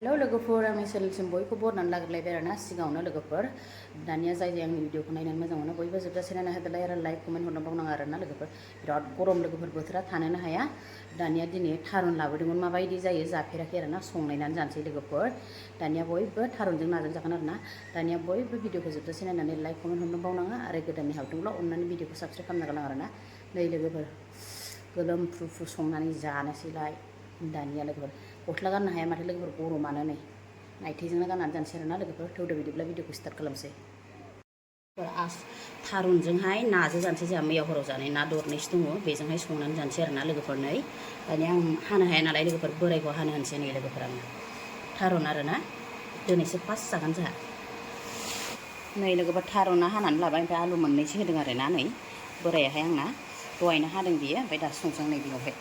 Hello लोगोफोर आंनि चेनेलसिम बयखौबो बरायनानै लाग्रोलायबाय आरोना सिगाङावनो लोगोफोर दानिया जाय आंनि भिडिअखौ नायनानै मोजां मोनो बयबो जोबजासे नायना होदोलाय आरो लाइक कमेन्ट हरनो बावनाङा आरोना लोगोफोर बिराद गरम लोगोफोर बोथोरा थानोनो हाया दानिया दिनै थारुन लाबोदोंमोन माबायदि जायो जाफेराखै आरोना संनायनानै जानोसै लोगोफोर दानिया बयबो थारुनजों नाजों जागोन आरोना दानिया बयबो भिडिअखौ जोबजासे नायनानै लाइक कमेन्ट हरनो बावनाङा आरो गोदाननि हाबदोंब्ला अननानै भिडिअखौ साबस्क्राइब खालामना गालां आरोना नै लोगोफोर गोलोमफ्रु संनानै जानोसैलाय दानिया लोगोफोर गस्ला गाननो हाया माथो लोगोफोर गरमानो नै नाइटिजोंनो गाननानै जानोसै आरोना लोगोफोर थौदो बिदिब्ला भिडिअखौ स्टार्ट खालामसै थारुनजोंहाय नाजों जानोसै जोंहा मैया हराव जानाय ना दरनैसो दङ बेजोंहाय संनानै जानोसै आरोना लोगोफोर नै दानिया आं हानो हाया नालाय लोगोफोर बोरायखौ हानो होनसै नै लोगोफोर आङो थारुन आरोना दिनैसो फार्स्ट जागोन जोंहा नै लोगोफोर थारुना हानानै लाबाय ओमफ्राय आलु मोननैसो होदों आरोना नै बोरायाहाय आंना दहायनो हादों बियो ओमफ्राय दासो संसां नै बेयावहाय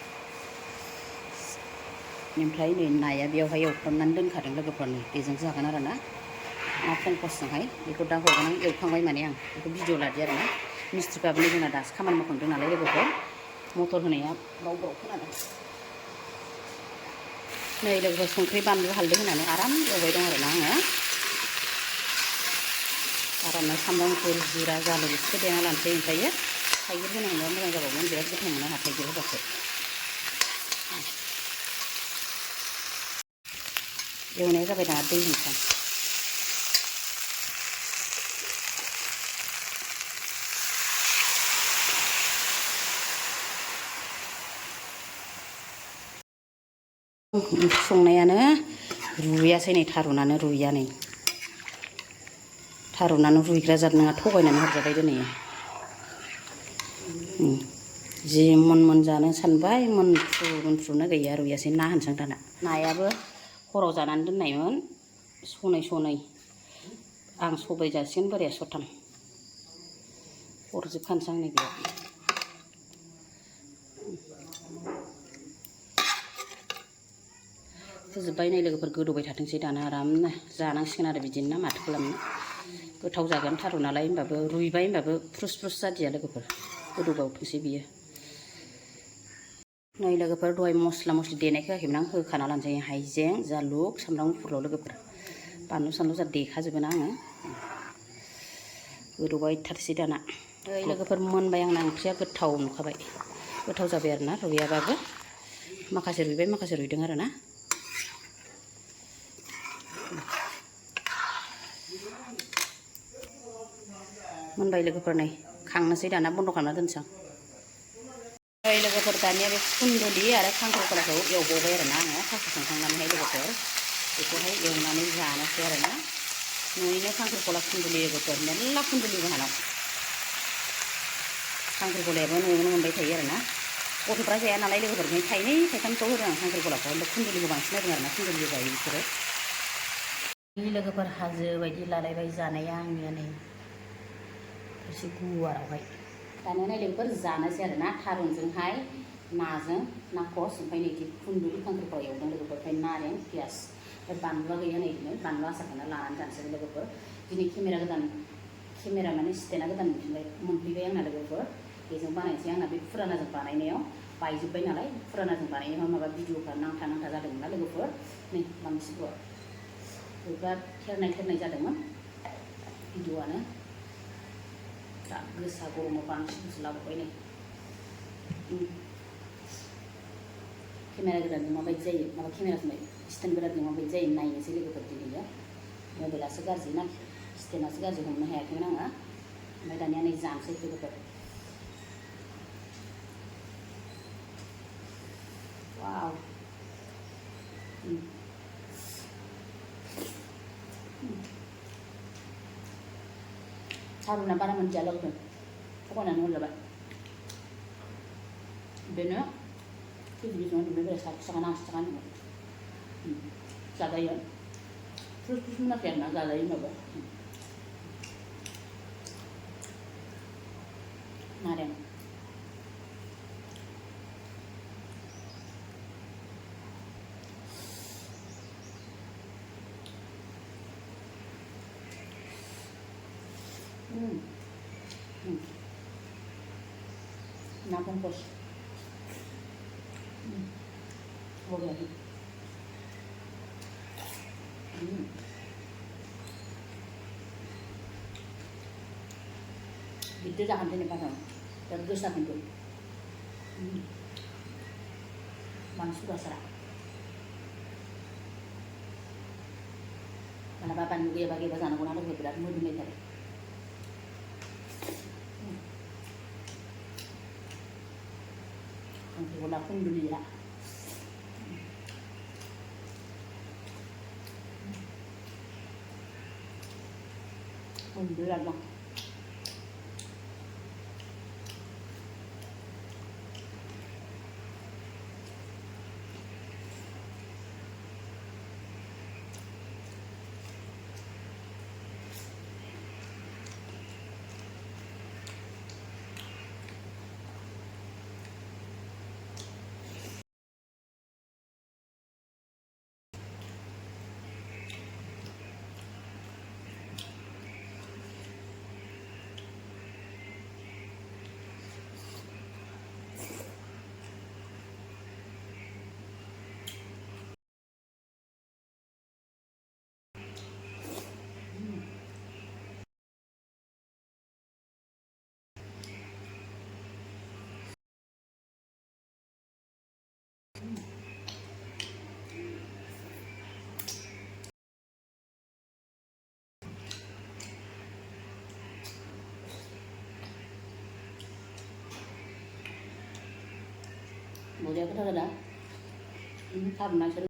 ओमफ्राय नै नाया बेयावहाय एवफ्रामनानै दोनखादों लोगोफोर नै बेजों जागोन आरोना ना पंकसजोंहाय बेखौ दा हरगोन आं एवखांबाय माने आं बेखौ भिडिअ लादि आरोना मिस्थ्रिफ्राबो जोंना दासो खामानि मावखांदों नालाय लोगोफोर मटर होनाया बाव बाव खोनादों नै लोगोफोर संख्रि बानलु हालदै होनानै आराम एवबाय दं आरोना आङो आरामनो सामब्राम गुफुर जिरा जालुक एसे देना लानोसै ओमफ्रायो थाइगिर होनांगौबा मोजां जाबावगोन बिराद गोथाव मोनो आंहा थाइगिर होबासो एवनाया जाबाय दाना दै होनसां संनायानो रुयासै नै थारुनानो रुया नै थारुनानो रुइग्रा जाद नङा थगायनानै हरजाबाय दिनै जि मन जानो सानबाय मोनफ्रुनो गैया रुयासै ना होनसां दाना नायाबो हराव जानानै दोननायमोन सनै आं सबाय जासिगोन बोराया सथाम हरजोबखानोसै आं नै बेयाव फोजोबबाय नै लोगोफोर गोदौबाय थाथोंसै दाना आरामनो जानांसिगोन आरो बिदिनो ना माथो खालामनो गोथाव जागोन थारुनालाय होनबाबो रुइबाय होनबाबो फ्रुस जादिया लोगोफोर गोदौबावथोंसै बियो नै लोगोफोर दहाय मस्ला मस्लि देनाय होआखैमोन आं होखाना लानोसै हाइजें जालुक सामब्राम गुफुरल' लोगोफोर बानलु सानलु जा देखाजोबो ना आङो गोदौबाय थारसै दाना ओइ लोगोफोर मोनबाय आंना ओंख्रिया गोथाव नुखाबाय गोथाव जाबाय आरोना रुयाबाबो माखासे रुइबाय माखासे रुइदों आरोना मोनबाय लोगोफोर नै खांनोसै दाना बन्द' खालामना दोनसां ओइ लोगोफोर दानिया बे कुन्दुलि आरो खांख्रिखलाखौ एवबावबाय आरोना आङो थास संखांनानैहाय लोगोफोर बेखौहाय एवनानै जानोसै आरोना न'निनो खांख्रिखला कुन्दुलि लोगोफोर मेरला कुन्दुलि जोंहानाव खांख्रिखलायाबो न'आवनो मोनबाय थायो आरोना गथ'फ्रा जाया नालाय लोगोफोर ओंखायनो थाइनै थाइथामसो होदों आं खांख्रिखलाखौ ओमफ्राय कुन्दुलिखौ बांसिन होदों आरोना कुन्दुलि जायो बिसोरो लोगोफोर हाजो बायदि लालायबाय जानाया आंनिया नै एसे गुवारावहाय दानिया नाय लोगोफोर जानोसै आरोना थारुनजोंहाय नाजों ना खस ओमफ्राय नै कुन्दुलि खांख्रिखला एवदों लोगोफोर ओमफ्राय नारें पियास ओमफ्राय बानलुआ गैया नै बिदिनो बानलु आसारखौनो लानानै जानोसै लोगोफोर दिनै केमेरा माने स्टेन्डआ गोदान मोनफैबाय आंना लोगोफोर बेजों बानायनोसै आंना बे फुरानाजों बानायनायाव बायजोब्बाय नालाय फुरानाजों बानायनायाव माबा भिडिअफ्रा नांथा जादोंमोन ना लोगोफोर नै बांसिन गुवार बिराद थेरनाय जादोंमोन भिडिअआनो दा गोसा गरमाव बांसिनसो लाबोबाय नै केमेरा गोदानजों माबायदि जायो माबा केमेराजों स्टेन्ड गोदानजों माबायदि जायो नायनोसै लोगोफोर दिनैयो मबाइलासो गाज्रि ना स्टेन्डआसो गाज्रि हमनो हायाखैमोन आङो ओमफ्राय दानिया नै जानोसै लोगोफोर वाव थारुना बारा मोनजाया लोगोफोर थगायनानै हरजाबाय बेनो केजि बेसेबां दुब्लि बेला 60 थाखा ना 80 थाखा होनदोंमोन जाजायो फ्रुस मोनाखै आरोना जाजायो होनबाबो नारें ना पंकस बरिया Gitu jangan ini pasang. Terus aku itu. Manis sudah serap. Mana papan juga ya bagi bahasa anak anak berat mudah meter. Nanti kalau pun dulu ya. Berat lah. Mau dia kita ada. Tham mà sẽ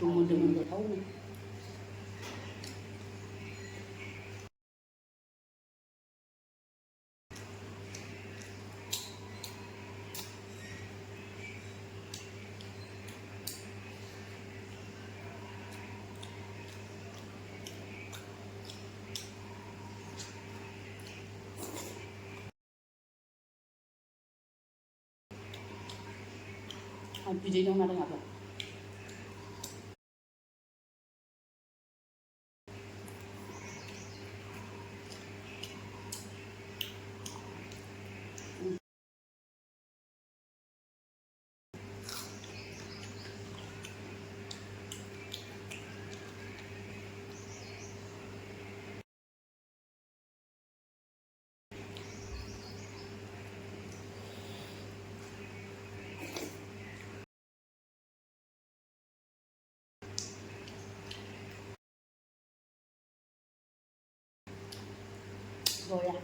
tụi mình được thấu này. Video yang ada apa? Rồi à.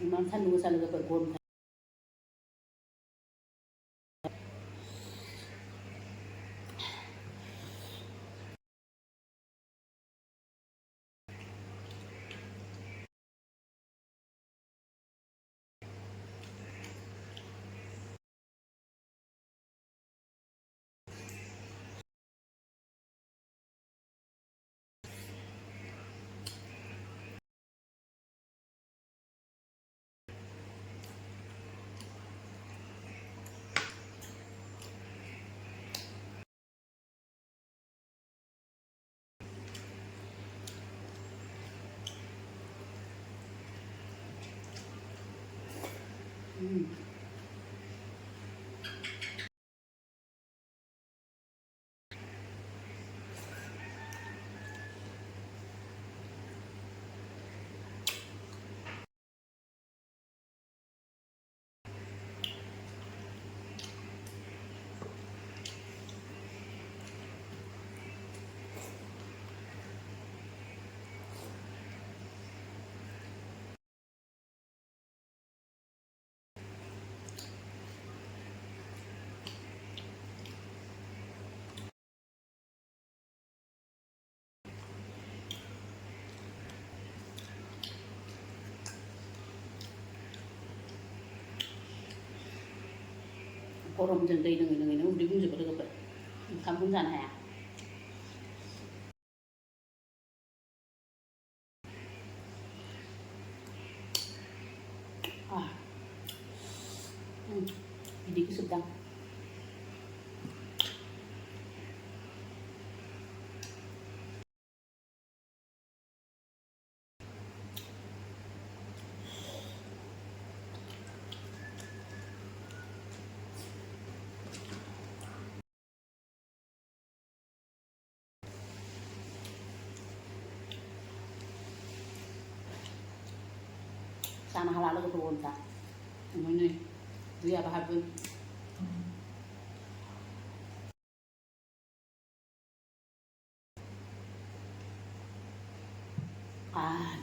Mantan dulu saya juga berkorban. गरमजों दै लोङै लोङैनो उदै बुंजोबो लोगोफोर ओंखामखौनो जानो हाया बिदैखौ सोबदां जानो हाला लोगोफोर गरमथार ओमफ्राय नै दैयाबो हाबो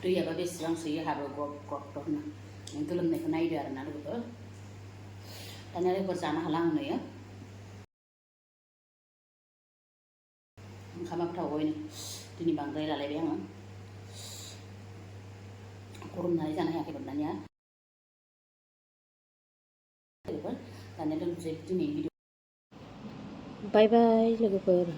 दैयाबा बेसेबां सोयो हाबो गब गबनो गोलोमनायखौ नायदो आरोना लोगोफोर दानिया लोगोफोर जानो हाला आं नै ओंखामाबो थावबाय दिनै बांद्राय लालायबाय आङो गरमनानै जानो हायाखैमोन दानिया लोगोफोर दानिया दोनसै दिनै भिडिअ बाय बाय लोगोफोर